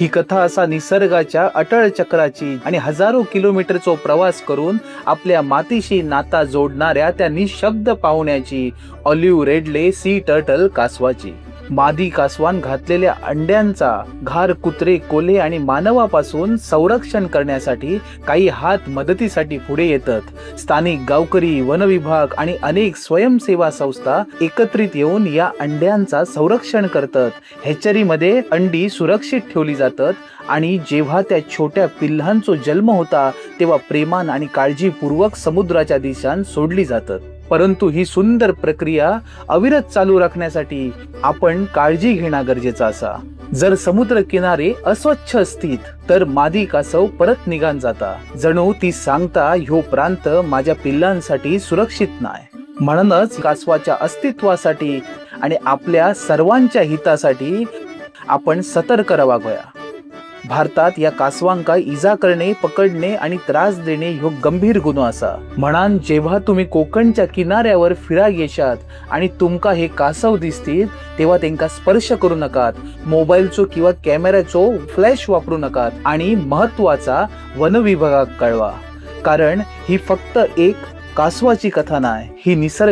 ही कथा असा निसर्गाच्या अटळ चक्राची आणि हजारो किलोमीटरचा प्रवास करून आपल्या मातीशी नाता जोडणाऱ्या त्या निशब्द पाहुण्याची, ऑलिव्ह रेडले सी टर्टल कासवाची. मादी कासवान घातलेल्या अंड्यांचा घार कुत्रे, कोल्हे आणि मानवापासून संरक्षण करण्यासाठी काही हात मदतीसाठी पुढे येतात. स्थानिक गावकरी, वनविभाग आणि अनेक स्वयंसेवा संस्था एकत्रित येऊन या अंड्यांचा संरक्षण करतात. हॅचरीमध्ये अंडी सुरक्षित ठेवली जातात आणि जेव्हा त्या छोट्या पिल्लांचा जन्म होता तेव्हा प्रेमान आणि काळजीपूर्वक समुद्राच्या दिशान सोडली जातात. परंतु ही सुंदर प्रक्रिया अविरत चालू राखण्यासाठी आपण काळजी घेणं गरजेचं असा. जर समुद्र किनारे अस्वच्छ असतील तर मादी कासव परत निघान जाता, जणू ती सांगता ह्यो प्रांत माझ्या पिल्लांसाठी सुरक्षित नाही. म्हणूनच कासवाच्या अस्तित्वासाठी आणि आपल्या सर्वांच्या हितासाठी आपण सतर्क राहावया. भारतात या कासवांका इजा करणे, पकडणे आणि त्रास देणे ह्यो गंभीर गुन्हो असा. म्हणान जेव्हा तुम्ही कोकणच्या किनाऱ्यावर फिराक येशात आणि तुमका हे कासव दिसतील तेव्हा त्यांका स्पर्श करू नकात, मोबाईलचो किंवा कॅमेऱ्याचो फ्लॅश वापरू नकात आणि महत्वाचा वनविभागाक कळवा. कारण ही फक्त एक कासवाची कथा नाही, ही निसर्ग